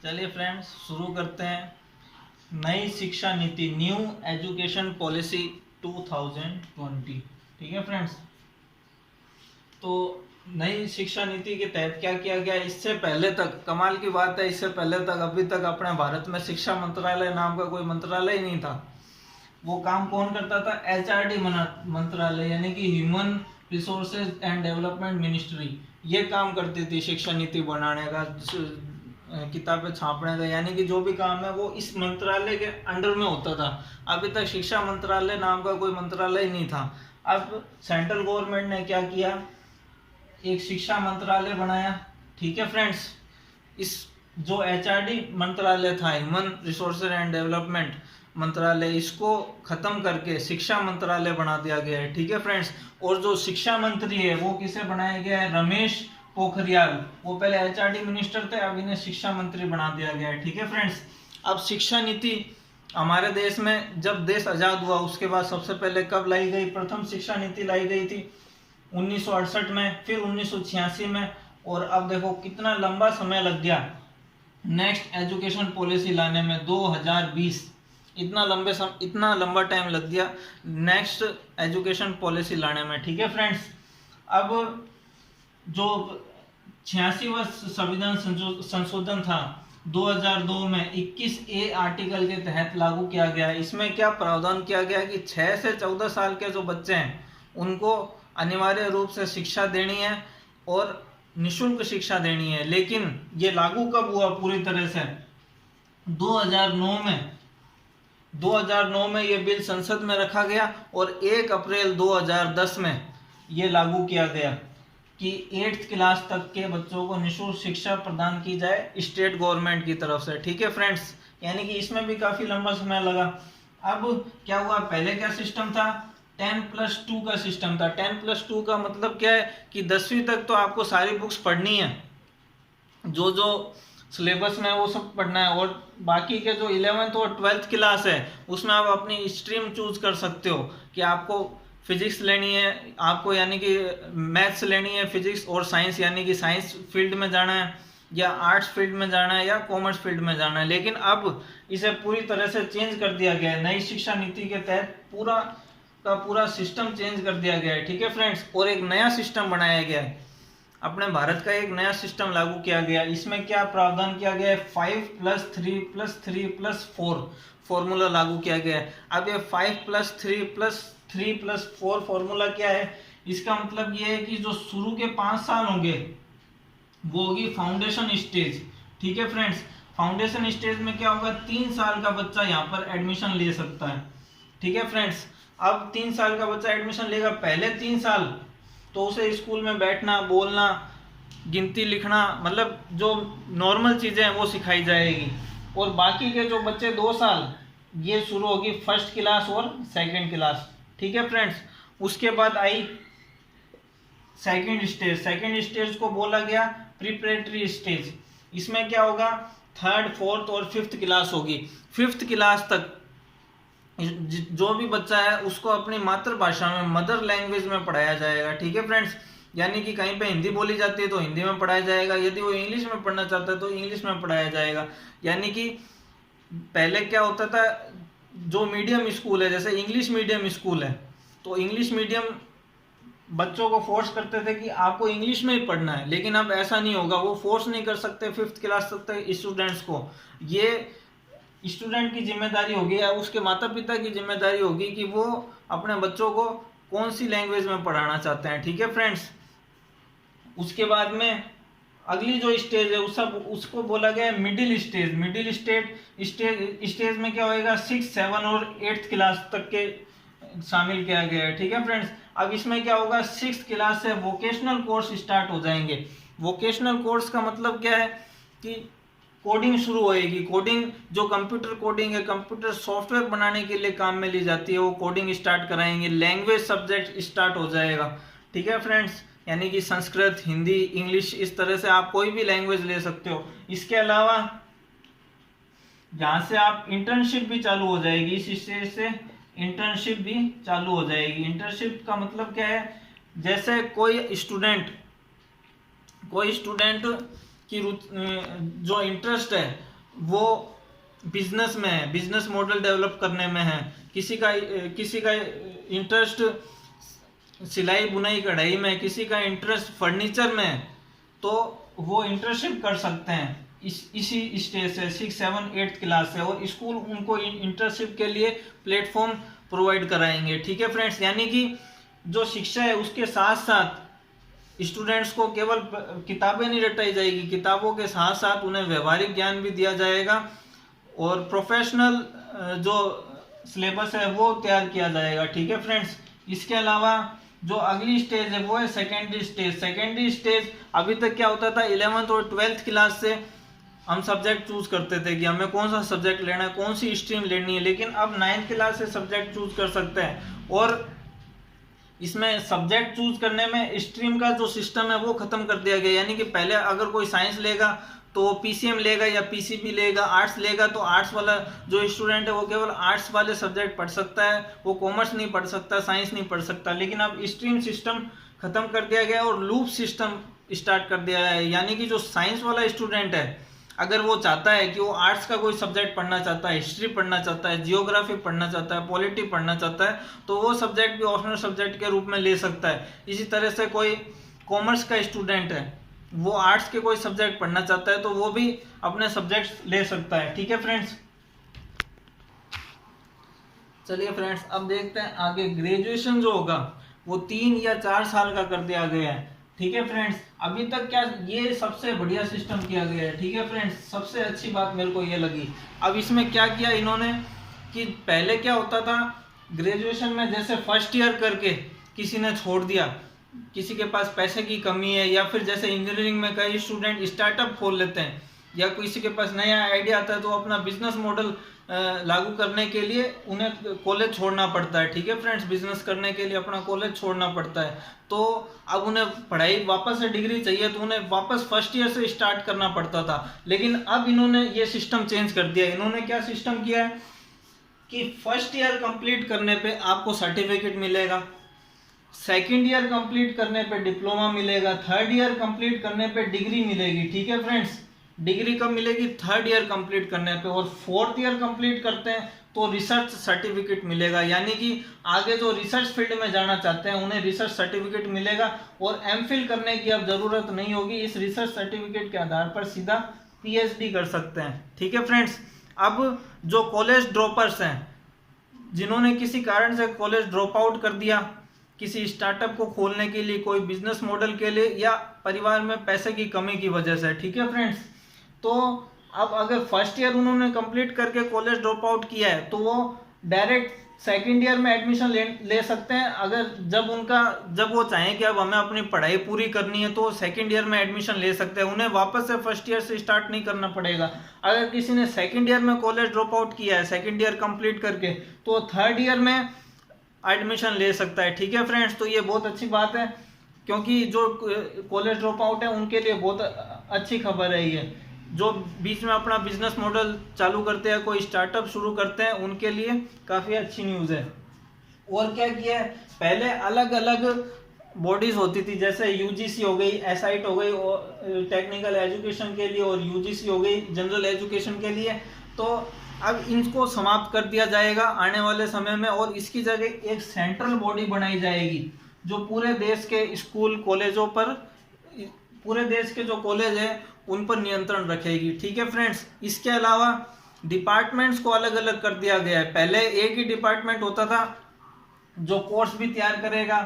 चलिए फ्रेंड्स, शुरू करते हैं। नई शिक्षा नीति, न्यू एजुकेशन पॉलिसी 2020। ठीक है फ्रेंड्स, तो नई शिक्षा नीति के तहत क्या किया गया। इससे पहले तक कमाल की बात है, इससे पहले तक अभी तक अपने भारत में शिक्षा मंत्रालय नाम का कोई मंत्रालय ही नहीं था। वो काम कौन करता था? एचआरडी मंत्रालय, यानी कि human resources and development ministry, ये काम करती थी शिक्षा नीति बनाने का, किताबें छापने का, यानी कि जो भी काम है वो इस मंत्रालय के अंडर में होता था। अभी तक शिक्षा मंत्रालय नाम का कोई मंत्रालय नहीं था। अब सेंट्रल गवर्नमेंट ने क्या किया, एक शिक्षा मंत्रालय बनाया। ठीक है फ्रेंड्स, इस जो एचआरडी मंत्रालय था, ह्यूमन रिसोर्सेज एंड डेवलपमेंट मंत्रालय, इसको खत्म करके शिक्षा मंत्रालय बना दिया गया है। ठीक है फ्रेंड्स, और जो शिक्षा मंत्री है वो किसे बनाया गया है? रमेश पोखरियाल। वो पहले एचआरडी मिनिस्टर थे, अब इन्हें शिक्षा मंत्री बना दिया गया है। ठीक है फ्रेंड्स, अब शिक्षा नीति हमारे देश में, जब देश आजाद हुआ उसके बाद सबसे पहले कब लाई गई? प्रथम शिक्षा नीति लाई गई थी 1968 में, फिर 1986 में, और अब देखो कितना लंबा समय लग गया नेक्स्ट एजुकेशन पॉलिसी लाने में, 2020। इतना लंबा टाइम लग गया नेक्स्ट एजुकेशन पॉलिसी लाने में। ठीक है फ्रेंड्स, अब जो 86वां संविधान संशोधन था 2002 में 21A आर्टिकल के तहत लागू किया गया। इसमें क्या प्रावधान किया गया कि 6 से 14 साल के जो बच्चे हैं उनको अनिवार्य रूप से शिक्षा देनी है और निःशुल्क शिक्षा देनी है। लेकिन ये लागू कब हुआ पूरी तरह से? 2009 में ये बिल संसद में रखा गया और 1 अप्रैल 2010 में ये लागू किया गया कि 8th क्लास तक के बच्चों को निःशुल्क शिक्षा प्रदान की जाए स्टेट गवर्नमेंट की तरफ से। ठीक है फ्रेंड्स, यानी कि इसमें भी काफी लंबा समय लगा। अब क्या हुआ, पहले क्या सिस्टम था? 10+2 का सिस्टम था। 10+2 का मतलब क्या है कि 10वीं तक तो आपको सारी बुक्स पढ़नी है, जो जो सिलेबस में वो सब पढ़ना है, और बाकी के जो 11th और 12th क्लास है उसमें आप अपनी स्ट्रीम चूज कर सकते हो कि आपको फिजिक्स लेनी है, आपको यानी कि मैथ्स लेनी है, फिजिक्स और साइंस यानी कि साइंस फील्ड में जाना है, या आर्ट्स फील्ड में जाना है, या कॉमर्स फील्ड में जाना है। लेकिन अब इसे पूरी तरह से चेंज कर दिया गया है। नई शिक्षा नीति के तहत पूरा का पूरा सिस्टम चेंज कर दिया गया है। ठीक है फ्रेंड्स, और एक नया सिस्टम बनाया गया है, अपने भारत का एक नया सिस्टम लागू किया गया। इसमें क्या प्रावधान किया गया है? 5+3+3+4 फॉर्मूला लागू किया गया है। अब ये 5+3+3+4 फॉर्मूला क्या है? इसका मतलब ये है कि जो शुरू के 5 साल होंगे वो होगी फाउंडेशन स्टेज। ठीक है फ्रेंड्स, फाउंडेशन स्टेज में क्या होगा? 3 साल का बच्चा यहाँ पर एडमिशन ले सकता है। ठीक है फ्रेंड्स, अब 3 साल का बच्चा एडमिशन लेगा। पहले 3 साल तो उसे स्कूल में बैठना, बोलना, गिनती, लिखना, मतलब जो नॉर्मल चीजें हैं वो सिखाई जाएगी। और बाकी के जो बच्चे 2 साल, ये शुरू होगी फर्स्ट क्लास और सेकंड क्लास। ठीक है फ्रेंड्स, उसके बाद आई सेकंड स्टेज। सेकंड स्टेज को बोला गया प्रिपरेटरी स्टेज। इसमें क्या होगा? 3rd, 4th और 5th क्लास होगी। 5th क्लास तक जो भी बच्चा है उसको अपनी मातृभाषा में, मदर लैंग्वेज में पढ़ाया जाएगा। ठीक है फ्रेंड्स, यानी कि कहीं पे हिंदी बोली जाती है तो हिंदी में पढ़ाया जाएगा, यदि वो इंग्लिश में पढ़ना चाहता है तो इंग्लिश में पढ़ाया जाएगा। यानी कि पहले क्या होता था, जो मीडियम स्कूल है, जैसे इंग्लिश मीडियम स्कूल है, तो इंग्लिश मीडियम बच्चों को फोर्स करते थे कि आपको इंग्लिश में ही पढ़ना है। लेकिन अब ऐसा नहीं होगा, वो फोर्स नहीं कर सकते 5th क्लास तक स्टूडेंट्स को। ये स्टूडेंट की जिम्मेदारी होगी या उसके माता पिता की जिम्मेदारी होगी कि वो अपने बच्चों को कौन सी लैंग्वेज में पढ़ाना चाहते हैं। ठीक है फ्रेंड्स, उसके बाद में अगली जो स्टेज है उसको बोला गया है मिडिल स्टेज। मिडिल स्टेज में क्या होएगा? 6, 7 और 8th क्लास तक के शामिल किया गया है। ठीक है फ्रेंड्स, अब इसमें क्या होगा? 6th क्लास से वोकेशनल कोर्स स्टार्ट हो जाएंगे। वोकेशनल कोर्स का मतलब क्या है कि कोडिंग शुरू होएगी। कोडिंग, जो कंप्यूटर कोडिंग है, कंप्यूटर सॉफ्टवेयर बनाने के लिए काम में ली जाती है, वो कोडिंग स्टार्ट कराएंगे। लैंग्वेज सब्जेक्ट स्टार्ट हो जाएगा। ठीक है फ्रेंड्स, यानी कि संस्कृत, हिंदी, इंग्लिश, इस तरह से आप कोई भी लैंग्वेज ले सकते हो। इसके अलावा यहाँ से आप इंटर्नशिप भी चालू हो जाएगी। इस स्टेज से इंटर्नशिप भी चालू हो जाएगी। इंटर्नशिप का मतलब क्या है? जैसे कोई स्टूडेंट की जो इंटरेस्ट है वो बिजनेस में है, बिजनेस मॉडल डेवलप करने में है, किसी का इंटरेस्ट सिलाई बुनाई कढ़ाई में, किसी का इंटरेस्ट फर्नीचर में, तो वो इंटर्नशिप कर सकते हैं इसी स्टेज से 6, 7, 8 क्लास से, और स्कूल उनको इंटर्नशिप के लिए प्लेटफॉर्म प्रोवाइड कराएंगे। ठीक है फ्रेंड्स, यानी कि जो शिक्षा है उसके साथ साथ स्टूडेंट्स को केवल किताबें नहीं रटाई जाएगी, किताबों के साथ साथ उन्हें व्यवहारिक ज्ञान भी दिया जाएगा और प्रोफेशनल जो सिलेबस है वो तैयार किया जाएगा। ठीक है फ्रेंड्स, इसके अलावा जो अगली स्टेज है वो है सेकेंडरी स्टेज। सेकेंडरी स्टेज अभी तक क्या होता था, 11th और 12th क्लास से हम सब्जेक्ट चूज करते थे कि हमें कौन सा सब्जेक्ट लेना है, कौन सी स्ट्रीम लेनी है, लेकिन अब 9th क्लास से सब्जेक्ट चूज कर सकते हैं। और इसमें सब्जेक्ट चूज करने में स्ट्रीम का जो सिस्टम है वो खत्म कर दिया गया, यानी कि पहले अगर कोई साइंस लेगा तो पीसीएम लेगा या पीसीबी लेगा, आर्ट्स लेगा तो आर्ट्स वाला जो स्टूडेंट है वो केवल आर्ट्स वाले सब्जेक्ट पढ़ सकता है, वो कॉमर्स नहीं पढ़ सकता, साइंस नहीं पढ़ सकता। लेकिन अब स्ट्रीम सिस्टम खत्म कर दिया गया और लूप सिस्टम स्टार्ट कर दिया है, यानी कि जो साइंस वाला स्टूडेंट है अगर वो चाहता है कि वो आर्ट्स का कोई सब्जेक्ट पढ़ना चाहता है, हिस्ट्री पढ़ना चाहता है, जियोग्राफी पढ़ना चाहता है, पॉलिटी पढ़ना चाहता है, तो वो सब्जेक्ट भी ऑप्शनल सब्जेक्ट के रूप में ले सकता है। इसी तरह से कोई कॉमर्स का स्टूडेंट है वो आर्ट्स के कोई सब्जेक्ट पढ़ना चाहता है तो वो भी अपने सब्जेक्ट ले सकता है। ठीक है फ्रेंड्स, चलिए फ्रेंड्स अब देखते हैं आगे। ग्रेजुएशन जो होगा वो 3 या 4 साल का कर दिया गया है। ठीक है फ्रेंड्स, अभी तक क्या ये सबसे बढ़िया सिस्टम किया गया है। ठीक है फ्रेंड्स, सबसे अच्छी बात मेरे को ये लगी। अब इसमें क्या किया इन्होंने कि पहले क्या होता था ग्रेजुएशन में, जैसे फर्स्ट ईयर करके किसी ने छोड़ दिया, किसी के पास पैसे की कमी है, या फिर जैसे इंजीनियरिंग में कई स्टूडेंट स्टार्टअप खोल लेते हैं, या किसी के पास नया आइडिया आता है तो अपना बिजनेस मॉडल लागू करने के लिए उन्हें कॉलेज छोड़ना पड़ता है। ठीक है फ्रेंड्स, बिजनेस करने के लिए अपना कॉलेज छोड़ना पड़ता है, तो अब उन्हें पढ़ाई वापस से डिग्री चाहिए तो उन्हें वापस फर्स्ट ईयर से स्टार्ट करना पड़ता था। लेकिन अब इन्होंने ये सिस्टम चेंज कर दिया। इन्होंने क्या सिस्टम किया है कि फर्स्ट ईयर कंप्लीट करने पे आपको सर्टिफिकेट मिलेगा, सेकेंड ईयर कंप्लीट करने पे डिप्लोमा मिलेगा, थर्ड ईयर कंप्लीट करने पे डिग्री मिलेगी। ठीक है फ्रेंड्स, डिग्री कब मिलेगी, थर्ड ईयर कंप्लीट करने पे, और फोर्थ ईयर कंप्लीट करते हैं तो रिसर्च सर्टिफिकेट मिलेगा, यानी कि आगे जो रिसर्च फील्ड में जाना चाहते हैं उन्हें रिसर्च सर्टिफिकेट मिलेगा और एमफिल करने की अब जरूरत नहीं होगी। इस रिसर्च सर्टिफिकेट के आधार पर सीधा पीएचडी कर सकते हैं। ठीक है फ्रेंड्स, अब जो कॉलेज ड्रॉपर्स हैं, जिन्होंने किसी कारण से कॉलेज ड्रॉप आउट कर दिया, किसी स्टार्टअप को खोलने के लिए, कोई बिजनेस मॉडल के लिए, या परिवार में पैसे की कमी की वजह से, ठीक है फ्रेंड्स, तो अब अगर फर्स्ट ईयर उन्होंने कंप्लीट करके कॉलेज ड्रॉप आउट किया है तो वो डायरेक्ट सेकेंड ईयर में एडमिशन ले सकते हैं। अगर जब वो चाहें कि अब हमें अपनी पढ़ाई पूरी करनी है तो सेकेंड ईयर में एडमिशन ले सकते हैं, उन्हें वापस से फर्स्ट ईयर से स्टार्ट नहीं करना पड़ेगा। अगर किसी ने सेकेंड ईयर में कॉलेज ड्रॉप आउट किया है सेकेंड ईयर कंप्लीट करके, तो थर्ड ईयर में एडमिशन ले सकता है। ठीक है फ्रेंड्स, तो ये बहुत अच्छी बात है, क्योंकि जो कॉलेज ड्रॉप आउट है उनके लिए बहुत अच्छी खबर है ये। जो बीच में अपना बिजनेस मॉडल चालू करते हैं, कोई स्टार्टअप शुरू करते हैं, उनके लिए काफ़ी अच्छी न्यूज़ है। और क्या किया है, पहले अलग अलग बॉडीज होती थी, जैसे यूजीसी हो गई, एसआईट हो गई और टेक्निकल एजुकेशन के लिए, और यूजीसी हो गई जनरल एजुकेशन के लिए। तो अब इनको समाप्त कर दिया जाएगा आने वाले समय में, और इसकी जगह एक सेंट्रल बॉडी बनाई जाएगी जो पूरे देश के स्कूल कॉलेजों पर, पूरे देश के जो कॉलेज है उन पर नियंत्रण रखेगी। ठीक है फ्रेंड्स, इसके अलावा डिपार्टमेंट्स को अलग अलग कर दिया गया है। पहले एक ही डिपार्टमेंट होता था जो कोर्स भी तैयार करेगा,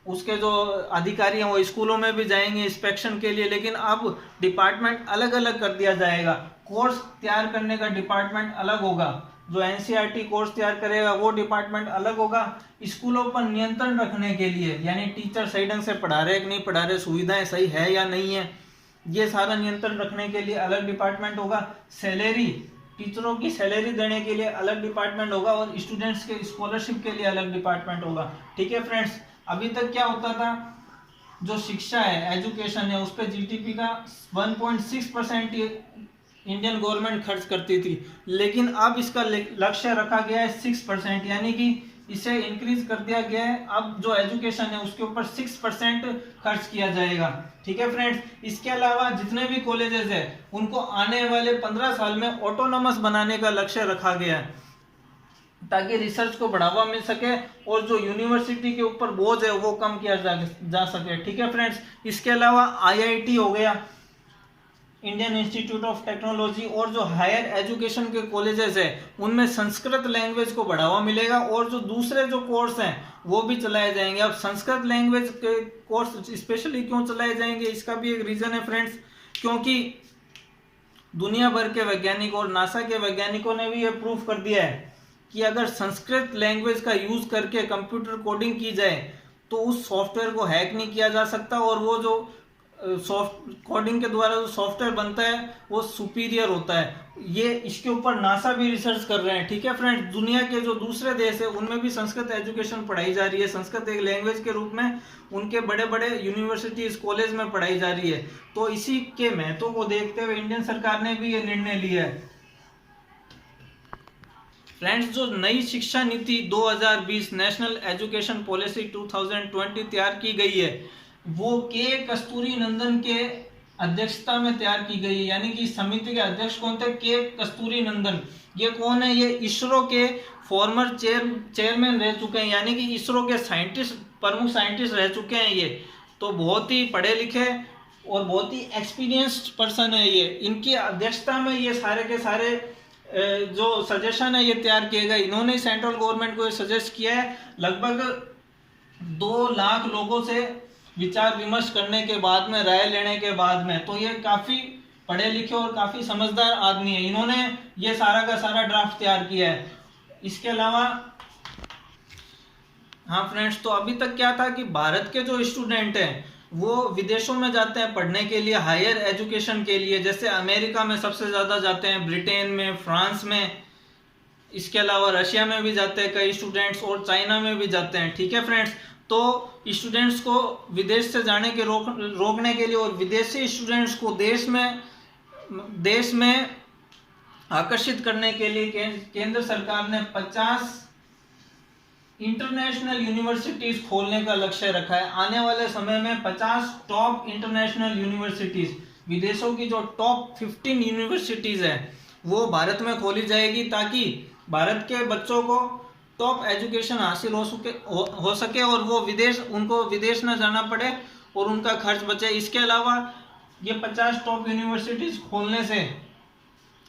उसके जो अधिकारी हैं वो स्कूलों में भी जाएंगे इंस्पेक्शन के लिए, लेकिन अब डिपार्टमेंट अलग अलग कर दिया जाएगा। कोर्स तैयार करने का डिपार्टमेंट अलग होगा, जो एनसीईआरटी कोर्स तैयार करेगा वो डिपार्टमेंट अलग होगा। स्कूलों पर नियंत्रण रखने के लिए, यानी टीचर सही ढंग से पढ़ा रहे कि नहीं पढ़ा रहे, सुविधाएं सही है या नहीं है, ये सारा नियंत्रण रखने के लिए अलग डिपार्टमेंट होगा। सैलरी, टीचरों की सैलरी देने के लिए अलग डिपार्टमेंट होगा, और स्टूडेंट्स के स्कॉलरशिप के लिए अलग डिपार्टमेंट होगा। ठीक है फ्रेंड्स, अभी तक क्या होता था, जो शिक्षा है, एजुकेशन है, उस पर जीडीपी का 1.6% इंडियन गवर्नमेंट खर्च करती थी, लेकिन अब इसका लक्ष्य रखा गया है 6%, यानी कि इसे इंक्रीज कर दिया गया है। अब जो एजुकेशन है उसके ऊपर 6% खर्च किया जाएगा। ठीक है फ्रेंड्स, इसके अलावा जितने भी कॉलेजेस है उनको आने वाले 15 साल में ऑटोनोमस बनाने का लक्ष्य रखा गया है, ताकि रिसर्च को बढ़ावा मिल सके और जो यूनिवर्सिटी के ऊपर बोझ है वो कम किया जा सके। ठीक है फ्रेंड्स, इसके अलावा आईआईटी हो गया, इंडियन इंस्टीट्यूट ऑफ टेक्नोलॉजी, और जो हायर एजुकेशन के कॉलेजेस है उनमें संस्कृत लैंग्वेज को बढ़ावा मिलेगा और जो दूसरे जो कोर्स हैं वो भी चलाए जाएंगे। अब संस्कृत लैंग्वेज के कोर्स स्पेशली क्यों चलाए जाएंगे, इसका भी एक रीजन है फ्रेंड्स, क्योंकि दुनिया भर के वैज्ञानिक और नासा के वैज्ञानिकों ने भी ये प्रूव कर दिया है कि अगर संस्कृत लैंग्वेज का यूज करके कंप्यूटर कोडिंग की जाए तो उस सॉफ्टवेयर को हैक नहीं किया जा सकता, और वो जो कोडिंग के द्वारा जो सॉफ्टवेयर बनता है वो सुपीरियर होता है। ये इसके ऊपर नासा भी रिसर्च कर रहे हैं। ठीक है फ्रेंड्स, दुनिया के जो दूसरे देश है उनमें भी संस्कृत एजुकेशन पढ़ाई जा रही है, संस्कृत एक लैंग्वेज के रूप में उनके बड़े बड़े यूनिवर्सिटीज कॉलेज में पढ़ाई जा रही है। तो इसी के महत्व को देखते हुए इंडियन सरकार ने भी ये निर्णय लिया है। फ्रेंड्स, जो नई शिक्षा नीति 2020 नेशनल एजुकेशन पॉलिसी 2020 तैयार की गई है वो के कस्तूरी नंदन के अध्यक्षता में तैयार की गई है। यानी कि समिति के अध्यक्ष कौन थे, के कस्तूरी नंदन। ये कौन है, ये इसरो के फॉर्मर चेयरमैन रह चुके हैं, यानी कि इसरो के साइंटिस्ट, प्रमुख साइंटिस्ट रह चुके हैं ये। तो बहुत ही पढ़े लिखे और बहुत ही एक्सपीरियंस्ड पर्सन है ये। इनकी अध्यक्षता में ये सारे के सारे जो सजेशन है ये तैयार किए गए। इन्होंने सेंट्रल गवर्नमेंट को सजेस्ट किया है। लगभग 2 लाख लोगों से विचार विमर्श करने के बाद में, राय लेने के बाद में, तो ये काफी पढ़े लिखे और काफी समझदार आदमी है। इन्होंने ये सारा का सारा ड्राफ्ट तैयार किया है। इसके अलावा हाँ फ्रेंड्स, तो अभी तक क्या था कि भारत के जो स्टूडेंट हैं वो विदेशों में जाते हैं पढ़ने के लिए, हायर एजुकेशन के लिए, जैसे अमेरिका में सबसे ज्यादा जाते हैं, ब्रिटेन में, फ्रांस में, इसके अलावा रशिया में भी जाते हैं कई स्टूडेंट्स, और चाइना में भी जाते हैं। ठीक है फ्रेंड्स, तो स्टूडेंट्स को विदेश से जाने के रोकने के लिए और विदेशी स्टूडेंट्स को देश में आकर्षित करने के लिए केंद्र सरकार ने 50 इंटरनेशनल यूनिवर्सिटीज खोलने का लक्ष्य रखा है। आने वाले समय में 50 टॉप इंटरनेशनल यूनिवर्सिटीज, विदेशों की जो टॉप 15 यूनिवर्सिटीज है वो भारत में खोली जाएगी, ताकि भारत के बच्चों को टॉप एजुकेशन हासिल हो सके और वो उनको विदेश न जाना पड़े और उनका खर्च बचे। इसके अलावा ये 50 टॉप यूनिवर्सिटीज खोलने से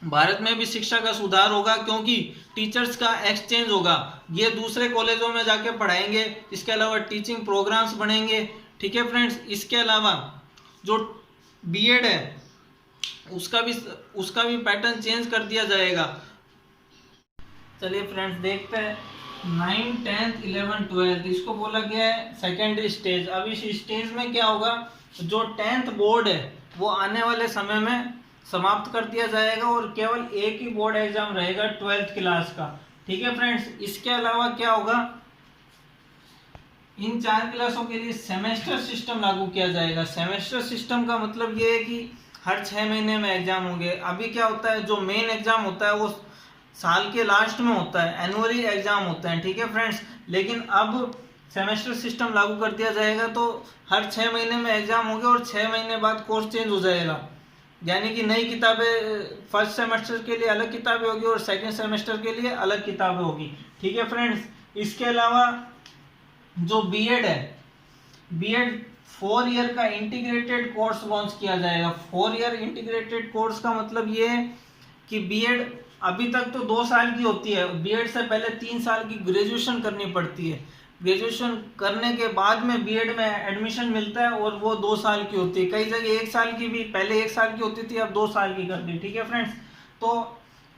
भारत में भी शिक्षा का सुधार होगा, क्योंकि टीचर्स का एक्सचेंज होगा, ये दूसरे कॉलेजों में जाके पढ़ाएंगे। इसके अलावा टीचिंग प्रोग्राम्स बनेंगे। ठीक है फ्रेंड्स, इसके अलावा जो बीएड है उसका भी पैटर्न चेंज कर दिया जाएगा। चलिए फ्रेंड्स, देखते हैं 9, 10, 11, 12, इसको बोला गया है सेकेंडरी स्टेज। अब इस स्टेज में क्या होगा, जो 10th बोर्ड है वो आने वाले समय में समाप्त कर दिया जाएगा और केवल एक ही बोर्ड एग्जाम रहेगा 12th क्लास का। ठीक है फ्रेंड्स, इसके अलावा क्या होगा, इन 4 क्लासों के लिए सेमेस्टर सिस्टम लागू किया जाएगा। सेमेस्टर सिस्टम का मतलब ये है कि हर 6 महीने में एग्जाम होंगे। अभी क्या होता है, जो मेन एग्जाम होता है वो साल के लास्ट में होता है, एनुअली एग्जाम होता है। ठीक है फ्रेंड्स, लेकिन अब सेमेस्टर सिस्टम लागू कर दिया जाएगा तो हर 6 महीने में एग्जाम होंगे और 6 महीने बाद कोर्स चेंज हो जाएगा। यानी कि नई किताबें, फर्स्ट सेमेस्टर के लिए अलग किताबें होगी और सेकंड सेमेस्टर के लिए अलग किताबें होगी। ठीक है फ्रेंड्स, इसके अलावा जो बीएड है, बीएड 4 ईयर का इंटीग्रेटेड कोर्स लॉन्च किया जाएगा। 4 ईयर इंटीग्रेटेड कोर्स का मतलब ये है कि बीएड अभी तक तो 2 साल की होती है, बीएड से पहले 3 साल की ग्रेजुएशन करनी पड़ती है। ग्रेजुएशन करने के बाद में बीएड में एडमिशन मिलता है और वो 2 साल की होती है। कई जगह 1 साल की भी, पहले 1 साल की होती थी, अब 2 साल की कर दी। ठीक है फ्रेंड्स, तो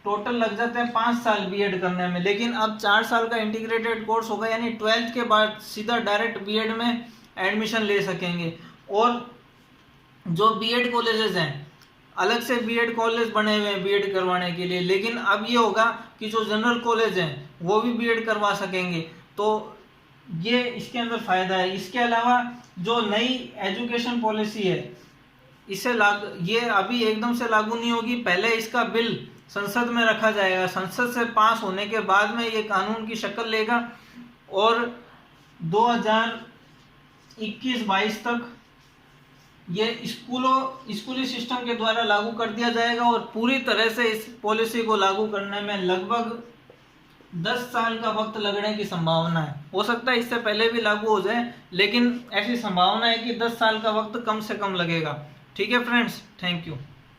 टोटल लग जाते हैं 5 साल बीएड करने में, लेकिन अब 4 साल का इंटीग्रेटेड कोर्स होगा, यानी 12th के बाद सीधा डायरेक्ट बीएड में एडमिशन ले सकेंगे। और जो बीएड कॉलेजेस हैं, अलग से बीएड कॉलेज बने हुए हैं बीएड करवाने के लिए, लेकिन अब ये होगा कि जो जनरल कॉलेज हैं वो भी बीएड करवा सकेंगे। तो ये इसके अंदर फायदा है। इसके अलावा जो नई एजुकेशन पॉलिसी है इसे ये अभी एकदम से लागू नहीं होगी, पहले इसका बिल संसद में रखा जाएगा। संसद से पास होने के बाद में ये कानून की शक्ल लेगा और 2021-22 तक ये स्कूली सिस्टम के द्वारा लागू कर दिया जाएगा और पूरी तरह से इस पॉलिसी को लागू करने में लगभग 10 साल का वक्त लगने की संभावना है। हो सकता है इससे पहले भी लागू हो जाए, लेकिन ऐसी संभावना है कि 10 साल का वक्त कम से कम लगेगा। ठीक है फ्रेंड्स, थैंक यू।